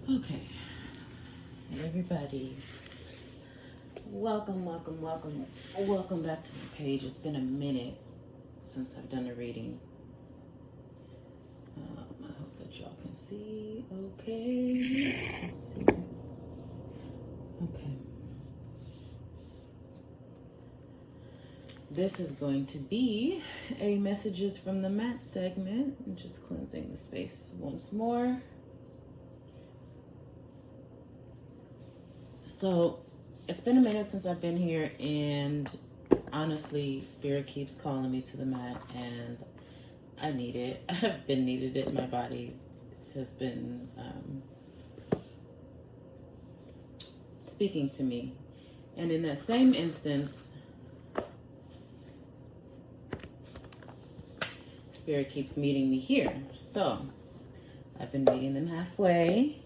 Okay, everybody, welcome back to my page. It's been a minute since I've done a reading. I hope that y'all can see okay. Let's see. Okay. This is going to be a messages from the mat segment. I'm just cleansing the space once more. So it's been a minute since I've been here, and honestly, Spirit keeps calling me to the mat, and I need it. I've been needed it. My body has been speaking to me. And in that same instance, Spirit keeps meeting me here. So I've been meeting them halfway.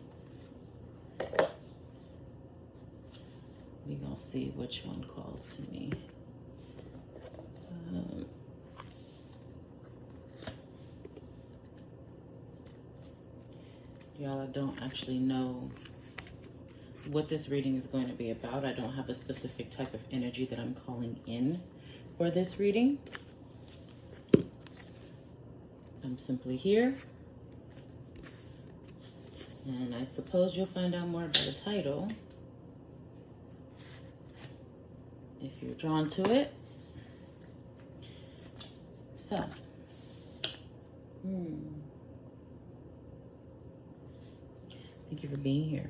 We're going to see which one calls to me. Y'all, I don't actually know what this reading is going to be about. I don't have a specific type of energy that I'm calling in for this reading. I'm simply here. And I suppose you'll find out more by the title if you're drawn to it. So, thank you for being here.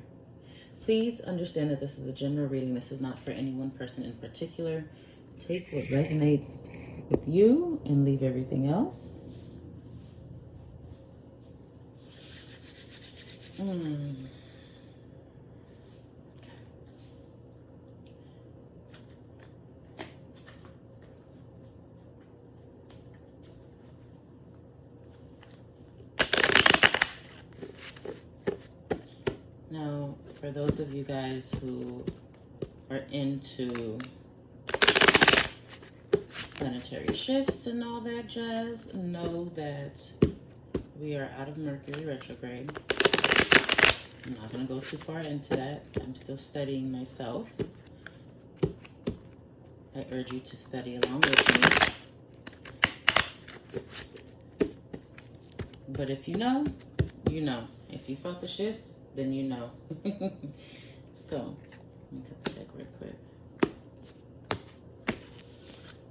Please understand that this is a general reading. This is not for any one person in particular. Take what resonates with you and leave everything else. Now, for those of you guys who are into planetary shifts and all that jazz, know that we are out of Mercury retrograde. I'm not going to go too far into that. I'm still studying myself. I urge you to study along with me. But if you know, you know. If you felt the shifts, then you know. So, let me cut the deck real quick.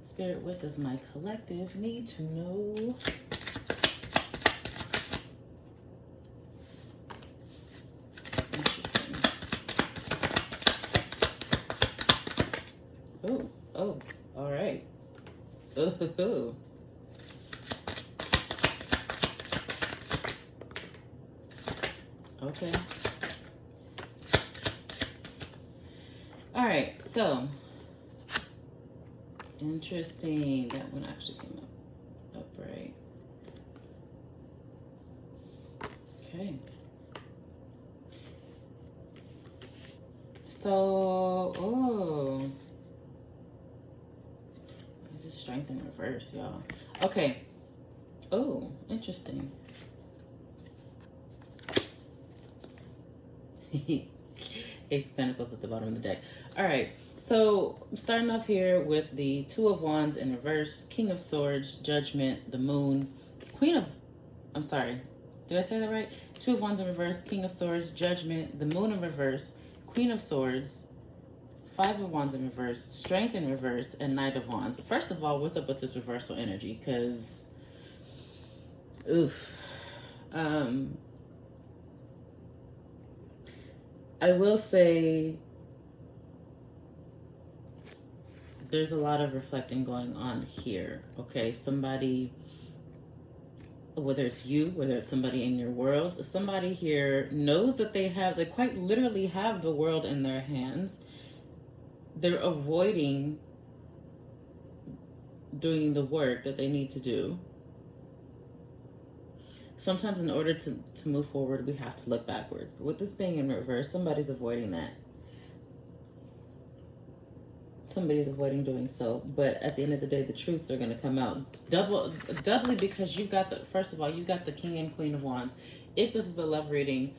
Spirit, what does my collective need to know? Interesting. Oh, all right. Oh. Okay. All right, so interesting. That one actually came up right. Okay. So, this is strength in reverse, y'all. Okay. Oh, interesting. Ace of Pentacles at the bottom of the deck. All right, so I'm starting off here with the Two of Wands in reverse, King of Swords, Judgment, the Moon, I'm sorry, did I say that right? Two of Wands in reverse, King of Swords, Judgment, the Moon in reverse, Queen of Swords, Five of Wands in reverse, Strength in reverse, and Knight of Wands. First of all, what's up with this reversal energy? Because, I will say there's a lot of reflecting going on here, okay? Somebody, whether it's you, whether it's somebody in your world, somebody here knows that they quite literally have the world in their hands. They're avoiding doing the work that they need to do. Sometimes in order to move forward, we have to look backwards. But with this being in reverse, somebody's avoiding that. Somebody's avoiding doing so. But at the end of the day, the truths are going to come out. Doubly because you've got first of all, you've got the King and Queen of Wands. If this is a love reading,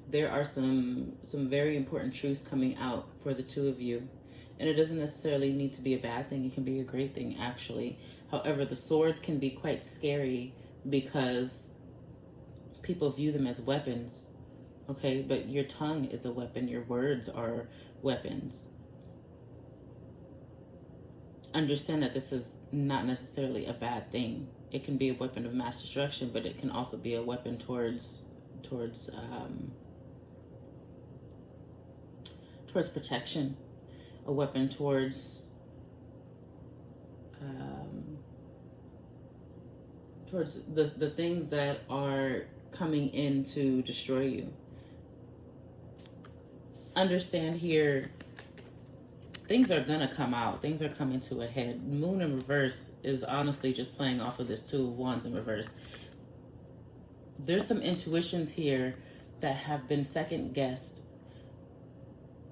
there are some very important truths coming out for the two of you. And it doesn't necessarily need to be a bad thing. It can be a great thing, actually. However, the swords can be quite scary because people view them as weapons. Okay, but your tongue is a weapon. Your words are weapons. Understand that this is not necessarily a bad thing. It can be a weapon of mass destruction, but it can also be a weapon towards protection, a weapon towards the things that are coming in to destroy you. Understand here, things are gonna come out. Things are coming to a head. Moon in reverse is honestly just playing off of this Two of Wands in reverse. There's some intuitions here that have been second guessed.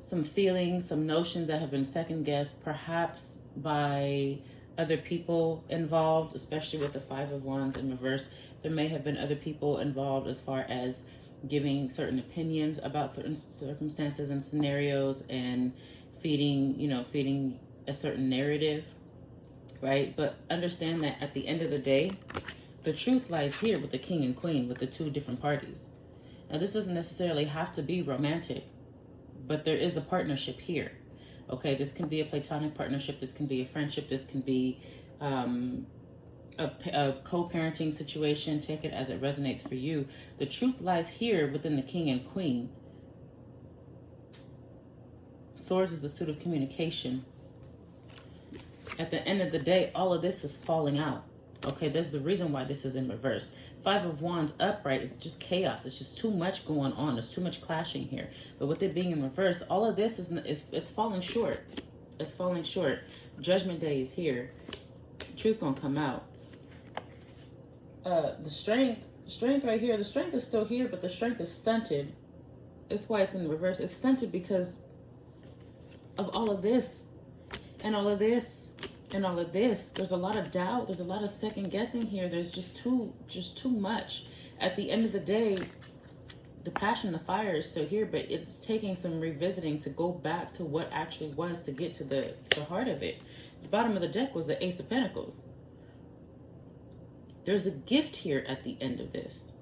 Some feelings, some notions that have been second guessed, perhaps by other people involved, especially with the Five of Wands in reverse. There may have been other people involved as far as giving certain opinions about certain circumstances and scenarios and feeding a certain narrative, right? But understand that at the end of the day, the truth lies here with the king and queen, with the two different parties. Now, this doesn't necessarily have to be romantic, but there is a partnership here. Okay, this can be a platonic partnership. This can be a friendship. This can be a co-parenting situation. Take it as it resonates for you. The truth lies here within the king and queen. Swords is a suit of communication. At the end of the day, all of this is falling out. Okay, there's the reason why this is in reverse. Five of Wands upright is just chaos. It's just too much going on. There's too much clashing here. But with it being in reverse, all of this is it's falling short. It's falling short. Judgment Day is here. Truth gonna come out. The strength right here. The strength is still here, but the strength is stunted. That's why it's in reverse. It's stunted because of all of this, and all of this. And all of this, there's a lot of doubt. There's a lot of second guessing here. There's just too much. At the end of the day, the passion, the fire is still here, but it's taking some revisiting to go back to what actually was, to get to the heart of it. The bottom of the deck was the Ace of Pentacles. There's a gift here at the end of this.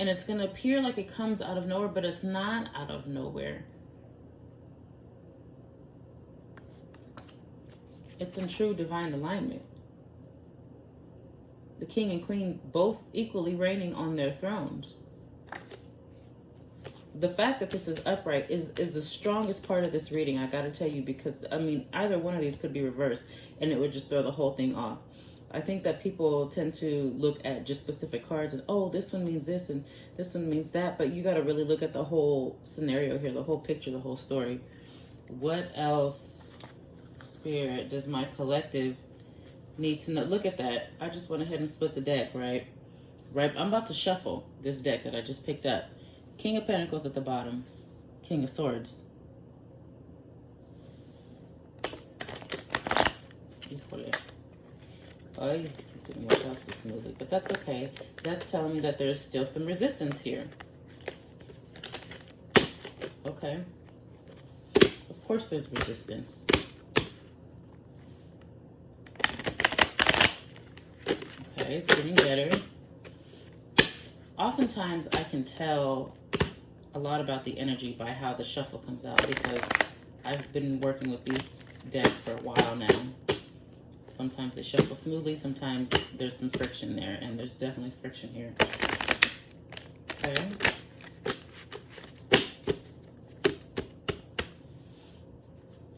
And it's going to appear like it comes out of nowhere, but it's not out of nowhere. It's in true divine alignment. The king and queen both equally reigning on their thrones. The fact that this is upright is the strongest part of this reading, I gotta tell you, because, I mean, either one of these could be reversed and it would just throw the whole thing off. I think that people tend to look at just specific cards and, oh, this one means this and this one means that, but you gotta really look at the whole scenario here, the whole picture, the whole story. What else, Spirit, does my collective need to know? Look at that. I just went ahead and split the deck, right? I'm about to shuffle this deck that I just picked up. King of Pentacles at the bottom. King of Swords. Oh, you didn't work out so smoothly, but that's okay. That's telling me that there's still some resistance here. Okay. Of course there's resistance. Okay, it's getting better. Oftentimes I can tell a lot about the energy by how the shuffle comes out, because I've been working with these decks for a while now. Sometimes they shuffle smoothly, sometimes there's some friction there, and there's definitely friction here. Okay.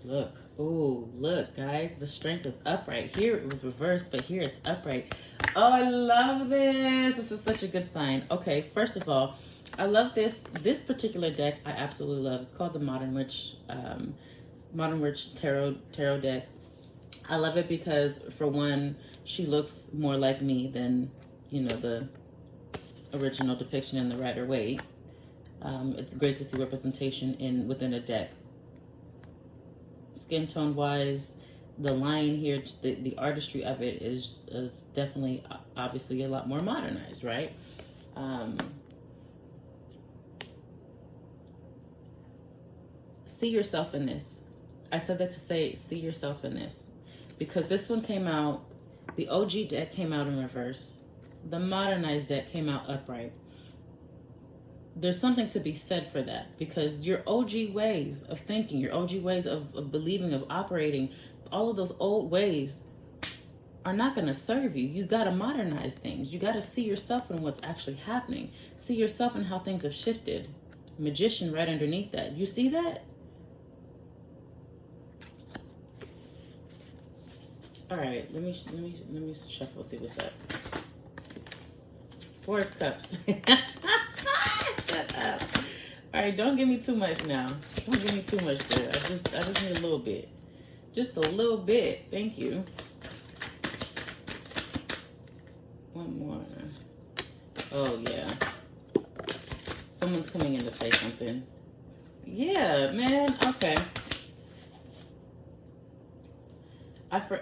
Look. Ooh, look, guys, the strength is upright. Here it was reversed, but here it's upright. Oh, I love this. This is such a good sign. Okay, first of all, I love this. This particular deck I absolutely love. It's called the Modern Witch Tarot deck. I love it because, for one, she looks more like me than, you know, the original depiction in the Rider-Waite. It's great to see representation within a deck. Skin tone wise, the line here, just the artistry of it is definitely, obviously, a lot more modernized, right? See yourself in this. I said that to say, see yourself in this. Because this one came out, the OG deck came out in reverse. The modernized deck came out upright. There's something to be said for that, because your OG ways of thinking, your OG ways of believing, of operating, all of those old ways are not going to serve you. You got to modernize things. You got to see yourself in what's actually happening. See yourself in how things have shifted. Magician right underneath that. You see that? All right, let me shuffle, see what's up. Four of Cups. Shut up. All right, don't give me too much now. Don't give me too much there. I just need a little bit. Just a little bit. Thank you. One more. Oh, yeah. Someone's coming in to say something. Yeah, man. Okay.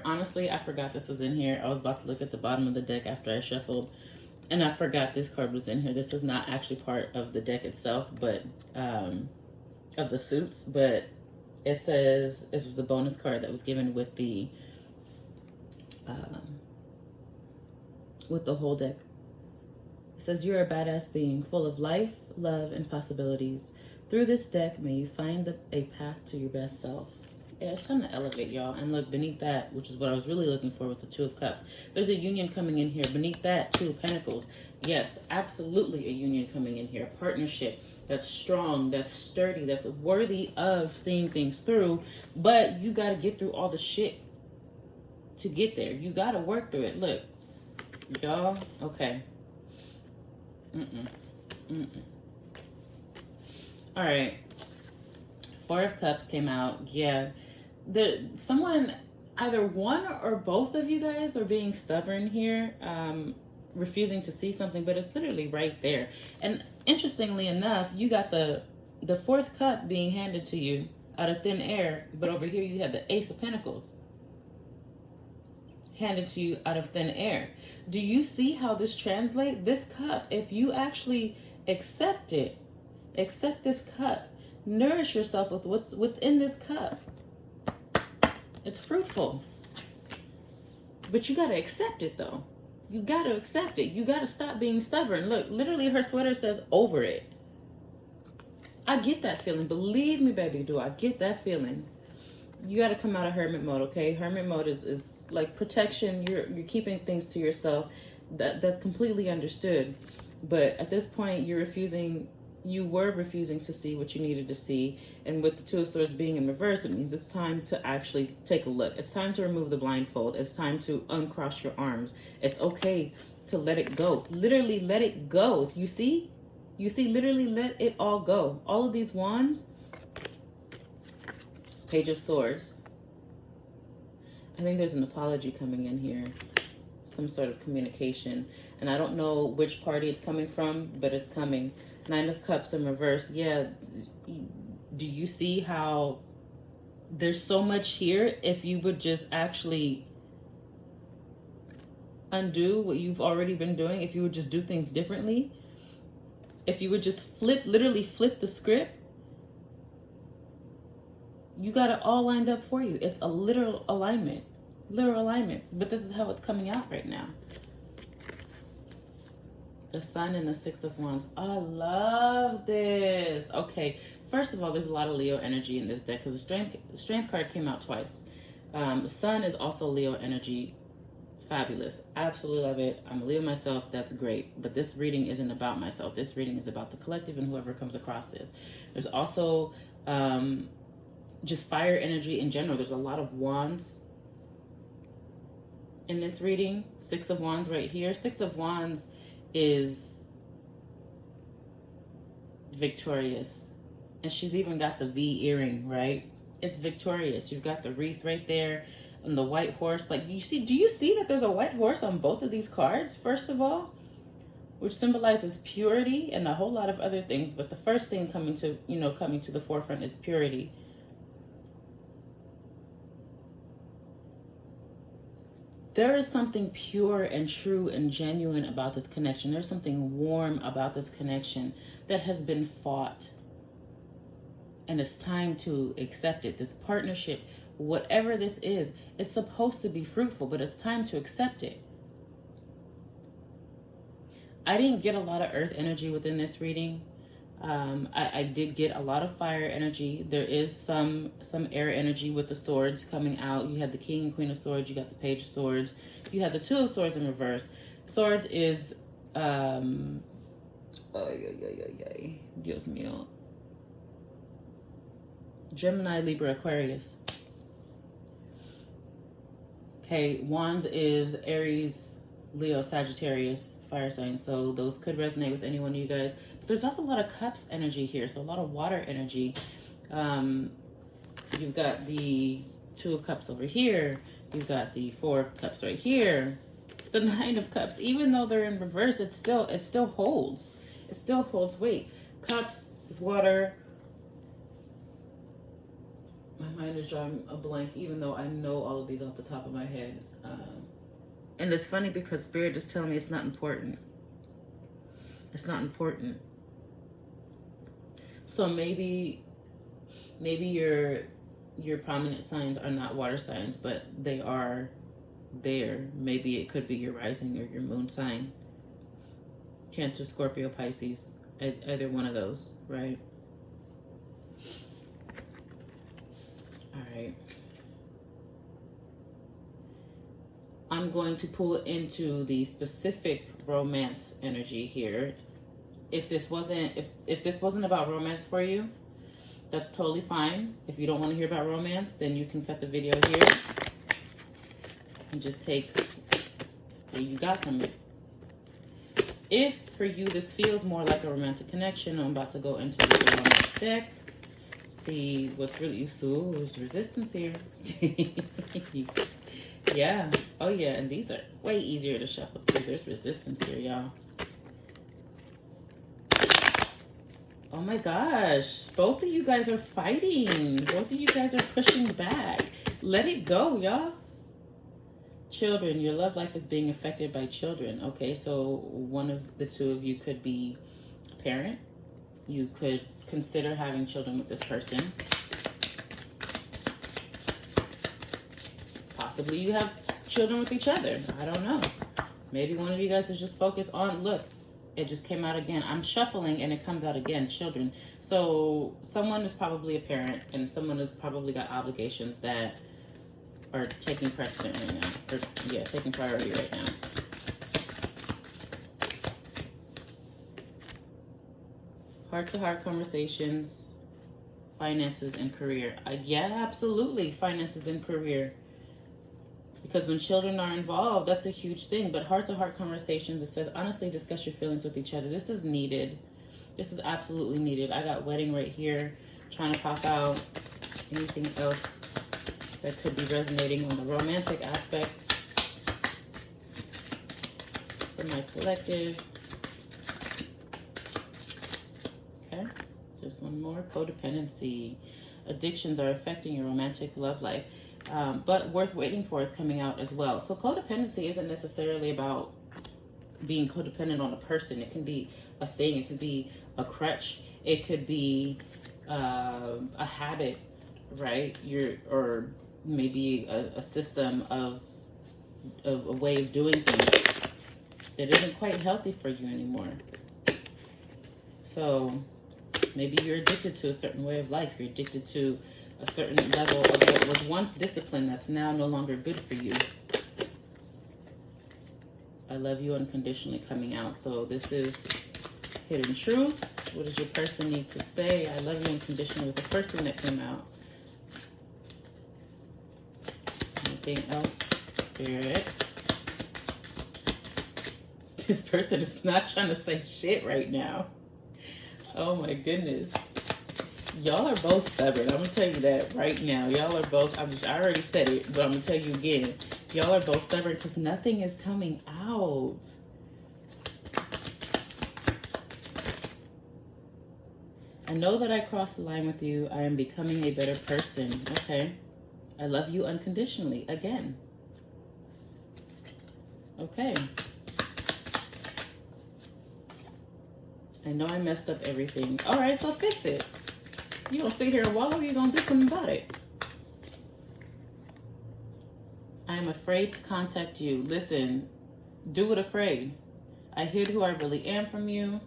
Honestly, I forgot this was in here. I was about to look at the bottom of the deck after I shuffled, and I forgot this card was in here. This is not actually part of the deck itself, but of the suits. But it says it was a bonus card that was given with the whole deck. It says, you're a badass being full of life, love, and possibilities. Through this deck, may you find a path to your best self. Yeah, it's time to elevate, y'all. And look, beneath that, which is what I was really looking for, was the Two of Cups. There's a union coming in here. Beneath that, Two of Pentacles. Yes, absolutely a union coming in here. A partnership that's strong, that's sturdy, that's worthy of seeing things through. But you got to get through all the shit to get there. You got to work through it. Look, y'all. Okay. All right. Four of Cups came out. Yeah. Someone, either one or both of you guys are being stubborn here, refusing to see something, but it's literally right there. And interestingly enough, you got the fourth cup being handed to you out of thin air, but over here you have the Ace of Pentacles handed to you out of thin air. Do you see how this translates? This cup, if you actually accept it, accept this cup, nourish yourself with what's within this cup. It's fruitful. But you got to accept it, though. You got to accept it. You got to stop being stubborn. Look, literally her sweater says over it. I get that feeling. Believe me, baby, do I get that feeling. You got to come out of hermit mode, okay? Hermit mode is like protection. You're keeping things to yourself. That's completely understood. But at this point, you were refusing to see what you needed to see. And with the Two of Swords being in reverse, it means it's time to actually take a look. It's time to remove the blindfold. It's time to uncross your arms. It's okay to let it go. Literally let it go. You see? Literally let it all go. All of these wands. Page of Swords. I think there's an apology coming in here. Some sort of communication. And I don't know which party it's coming from, but it's coming. Nine of Cups in reverse. Yeah. Do you see how there's so much here? If you would just actually undo what you've already been doing, if you would just do things differently, if you would just literally flip the script, you got it all lined up for you. It's a literal alignment. But this is how it's coming out right now. The Sun and the Six of Wands. I love this. Okay, first of all, there's a lot of Leo energy in this deck because the Strength card came out twice. Sun is also Leo energy. Fabulous. Absolutely love it. I'm a Leo myself. That's great. But this reading isn't about myself. This reading is about the collective and whoever comes across this. There's also just fire energy in general. There's a lot of wands in this reading. Six of Wands right here. Six of Wands is victorious. And she's even got the V earring, right? It's victorious. You've got the wreath right there and the white horse. Like, do you see that there's a white horse on both of these cards, first of all? Which symbolizes purity and a whole lot of other things. But the first thing coming to the forefront is purity. There is something pure and true and genuine about this connection. There's something warm about this connection that has been fought. And it's time to accept it. This partnership, whatever this is, it's supposed to be fruitful, but it's time to accept it. I didn't get a lot of earth energy within this reading. I did get a lot of fire energy. There is some air energy with the swords coming out. You had the king and queen of swords. You got the page of swords. You had the two of swords in reverse. Swords is Dios mío. Gemini, Libra, Aquarius. Okay, wands is Aries, Leo, Sagittarius, fire signs. So those could resonate with any one of you guys. But there's also a lot of cups energy here. So a lot of water energy. You've got the two of cups over here. You've got the four of cups right here. The nine of cups, even though they're in reverse, it still holds. It still holds weight. Cups is water. My mind is drawing a blank, even though I know all of these off the top of my head. And it's funny because Spirit is telling me it's not important. It's not important. So maybe your prominent signs are not water signs, but they are there. Maybe it could be your rising or your moon sign. Cancer, Scorpio, Pisces, either one of those, right? All right. I'm going to pull into the specific romance energy here. If this wasn't about romance for you, that's totally fine. If you don't want to hear about romance, then you can cut the video here and just take what you got from it. If for you this feels more like a romantic connection, I'm about to go into the romance deck. See what's really, so there's resistance here. Yeah. Oh yeah, and these are way easier to shuffle too. There's resistance here, y'all. Oh my gosh, both of you guys are fighting. Both of you guys are pushing back. Let it go, y'all. Children, your love life is being affected by children. Okay, so one of the two of you could be a parent. You could consider having children with this person. Possibly you have children with each other. I don't know. Maybe one of you guys is just focused on, look, it just came out again. I'm shuffling and it comes out again, children. So someone is probably a parent and someone has probably got obligations that are taking precedent right now. Or, yeah, taking priority right now. Heart-to-heart conversations, finances, and career. Yeah, absolutely, finances and career. Because when children are involved, that's a huge thing. But heart-to-heart conversations, it says, honestly, discuss your feelings with each other. This is needed. This is absolutely needed. I got wedding right here, trying to pop out. Anything else that could be resonating on the romantic aspect for my collective. Okay, just one more. Codependency. Addictions are affecting your romantic love life. But worth waiting for is coming out as well. So codependency isn't necessarily about being codependent on a person. It can be a thing. It could be a crutch. It could be a habit, right? Or maybe a system of a way of doing things that isn't quite healthy for you anymore. So maybe you're addicted to a certain way of life. You're addicted to a certain level of what was once discipline that's now no longer good for you. I love you unconditionally coming out. So this is hidden truths. What does your person need to say? I love you unconditionally was the first thing that came out. Anything else, Spirit? This person is not trying to say shit right now. Oh my goodness. Y'all are both stubborn. I'm going to tell you that right now. Y'all are both, I already said it, but I'm going to tell you again. Y'all are both stubborn because nothing is coming out. I know that I crossed the line with you. I am becoming a better person. Okay. I love you unconditionally. Again. Okay. I know I messed up everything. All right, so fix it. You gonna sit here and wallow, you're gonna do something about it. I am afraid to contact you. Listen, do it afraid. I hid who I really am from you.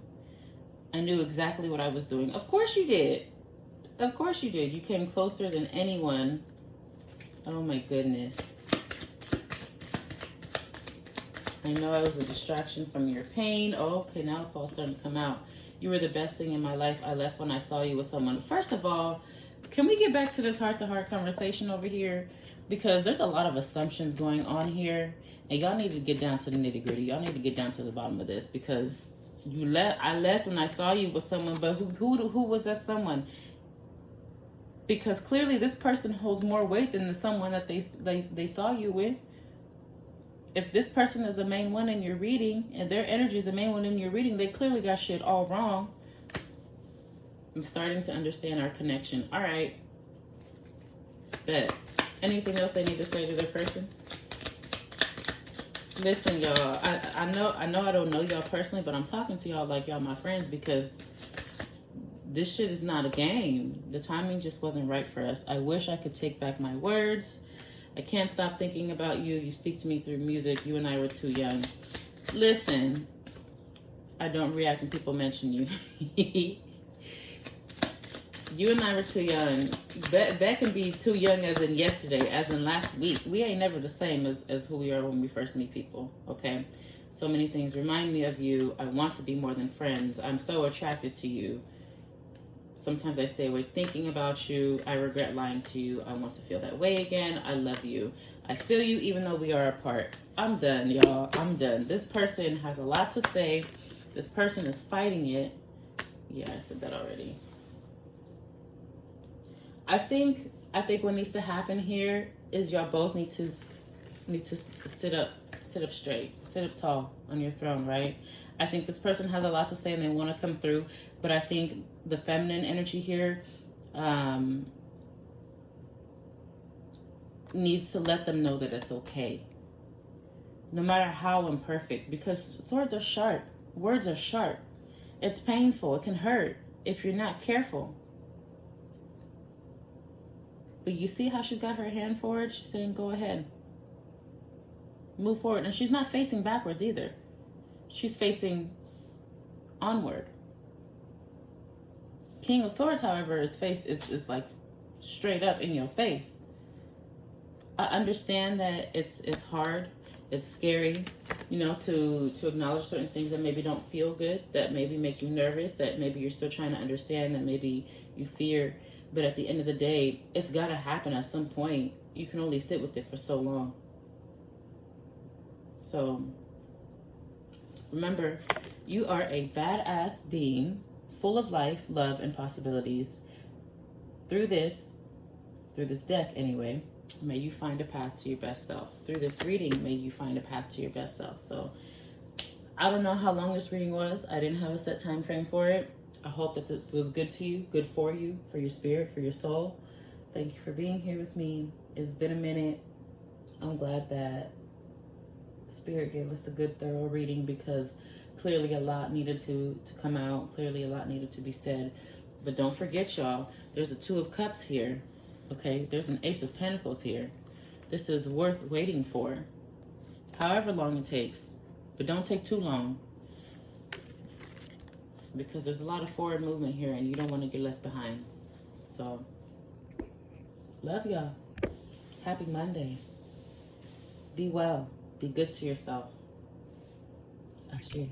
I knew exactly what I was doing. Of course you did. Of course you did. You came closer than anyone. Oh my goodness. I know I was a distraction from your pain. Oh, okay, now it's all starting to come out. You were the best thing in my life. I left when I saw you with someone. First of all, can we get back to this heart-to-heart conversation over here? Because there's a lot of assumptions going on here. And y'all need to get down to the nitty-gritty. Y'all need to get down to the bottom of this. Because I left when I saw you with someone. But who was that someone? Because clearly this person holds more weight than the someone that they saw you with. If this person is the main one in your reading, and their energy is the main one in your reading, they clearly got shit all wrong. I'm starting to understand our connection. All right. Bet. Anything else I need to say to their person? Listen, y'all. I know I don't know y'all personally, but I'm talking to y'all like y'all my friends because this shit is not a game. The timing just wasn't right for us. I wish I could take back my words. I can't stop thinking about you. You speak to me through music. You and I were too young. Listen, I don't react when people mention you. You and I were too young. That can be too young as in yesterday, as in last week. We ain't never the same as who we are when we first meet people, okay? So many things remind me of you. I want to be more than friends. I'm so attracted to you. Sometimes I stay awake thinking about you. I regret lying to you. I want to feel that way again. I love you. I feel you even though we are apart. I'm done, y'all. I'm done. This person has a lot to say. This person is fighting it. Yeah, I said that already. I think what needs to happen here is y'all both need to sit up straight, sit up tall on your throne, right? I think this person has a lot to say and they want to come through, but I think the feminine energy here needs to let them know that it's okay, no matter how imperfect, because swords are sharp, words are sharp. It's painful, it can hurt if you're not careful. But you see how she's got her hand forward? She's saying, go ahead. Move forward. And she's not facing backwards either. She's facing onward. King of Swords, however, his face is like straight up in your face. I understand that it's hard. It's scary, to acknowledge certain things that maybe don't feel good, that maybe make you nervous, that maybe you're still trying to understand, that maybe you fear. But at the end of the day, it's got to happen at some point. You can only sit with it for so long. So remember, you are a badass being, full of life, love, and possibilities. Through this deck anyway, may you find a path to your best self. Through this reading, may you find a path to your best self. So I don't know how long this reading was. I didn't have a set time frame for it. I hope that this was good to you, good for you, for your spirit, for your soul. Thank you for being here with me. It's been a minute. I'm glad that Spirit gave us a good, thorough reading because clearly a lot needed to come out. Clearly a lot needed to be said. But don't forget, y'all, there's a Two of Cups here. Okay? There's an Ace of Pentacles here. This is worth waiting for. However long it takes. But don't take too long. Because there's a lot of forward movement here and you don't want to get left behind. So, love y'all. Happy Monday. Be well. Be good to yourself. Ashhh.